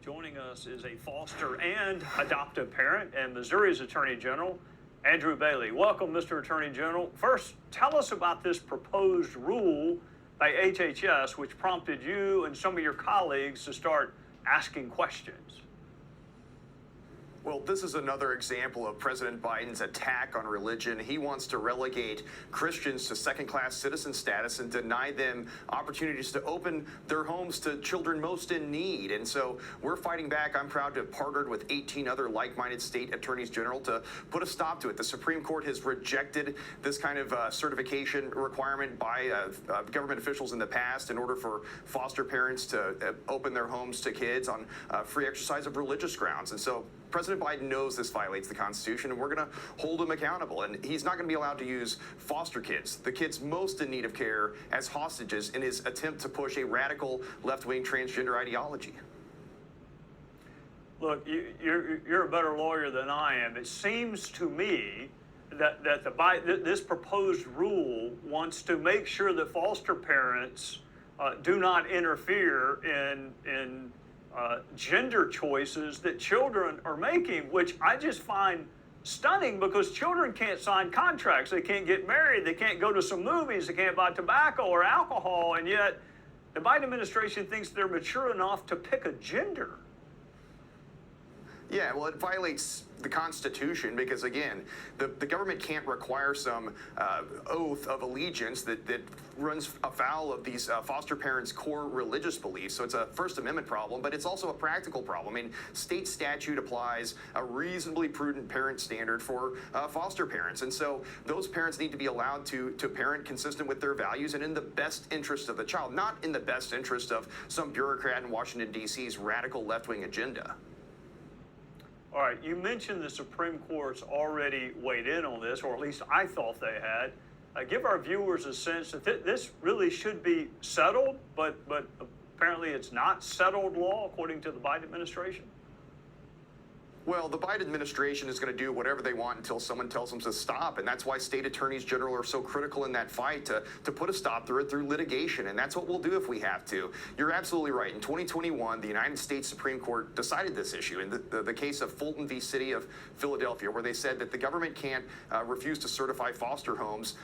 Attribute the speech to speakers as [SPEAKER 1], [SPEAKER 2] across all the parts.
[SPEAKER 1] Joining us is a foster and adoptive parent and Missouri's Attorney General, Andrew Bailey. Welcome, Mr. Attorney General. First, tell us about this proposed rule by HHS, which prompted you and some of your colleagues to start asking questions.
[SPEAKER 2] Well, this is another example of President Biden's attack on religion. He wants to relegate Christians to second-class citizen status and deny them opportunities to open their homes to children most in need. And so we're fighting back. I'm proud to have partnered with 18 other like-minded state attorneys general to put a stop to it. The Supreme Court has rejected this kind of certification requirement by government officials in the past in order for foster parents to open their homes to kids on free exercise of religious grounds. And so President Biden knows this violates the Constitution, and we're going to hold him accountable. And he's not going to be allowed to use foster kids, the kids most in need of care, as hostages in his attempt to push a radical left-wing transgender ideology.
[SPEAKER 1] Look, you're a better lawyer than I am. It seems to me that this proposed rule wants to make sure that foster parents do not interfere in gender choices that children are making, which I just find stunning, because children can't sign contracts, they can't get married, they can't go to some movies, they can't buy tobacco or alcohol, and yet the Biden administration thinks they're mature enough to pick a gender.
[SPEAKER 2] Yeah, well, it violates the Constitution because, again, the government can't require some oath of allegiance that runs afoul of these foster parents' core religious beliefs. So it's a First Amendment problem, but it's also a practical problem. I mean, state statute applies a reasonably prudent parent standard for foster parents. And so those parents need to be allowed to parent consistent with their values and in the best interest of the child, not in the best interest of some bureaucrat in Washington, D.C.'s radical left-wing agenda.
[SPEAKER 1] All right, you mentioned the Supreme Court's already weighed in on this, or at least I thought they had. Give our viewers a sense that this really should be settled, but apparently it's not settled law according to the Biden administration.
[SPEAKER 2] Well, the Biden administration is going to do whatever they want until someone tells them to stop, and that's why state attorneys general are so critical in that fight to put a stop through it through litigation, and that's what we'll do if we have to. You're absolutely right. In 2021, the United States Supreme Court decided this issue in the case of Fulton v. City of Philadelphia, where they said that the government can't refuse to certify foster homes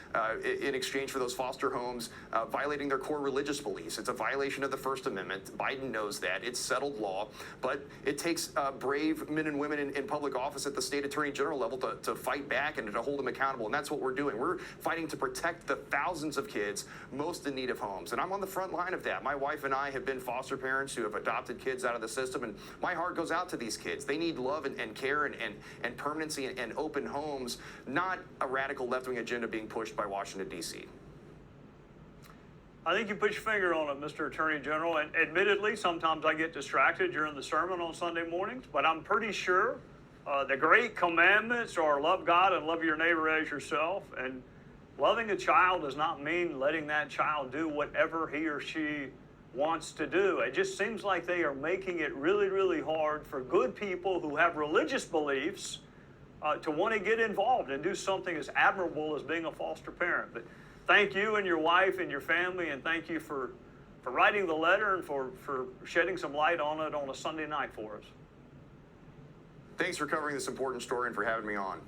[SPEAKER 2] in exchange for those foster homes violating their core religious beliefs. It's a violation of the First Amendment. Biden knows that. It's settled law, but it takes brave men and women in public office at the state attorney general level to fight back and to hold them accountable. And that's what we're doing. We're fighting to protect the thousands of kids most in need of homes. And I'm on the front line of that. My wife and I have been foster parents who have adopted kids out of the system. And my heart goes out to these kids. They need love and care and permanency and open homes, not a radical left-wing agenda being pushed by Washington, D.C.
[SPEAKER 1] I think you put your finger on it, Mr. Attorney General, and admittedly, sometimes I get distracted during the sermon on Sunday mornings, but I'm pretty sure the great commandments are love God and love your neighbor as yourself, and loving a child does not mean letting that child do whatever he or she wants to do. It just seems like they are making it really, really hard for good people who have religious beliefs to want to get involved and do something as admirable as being a foster parent. But thank you and your wife and your family, and thank you for writing the letter and for shedding some light on it on a Sunday night for us.
[SPEAKER 2] Thanks for covering this important story and for having me on.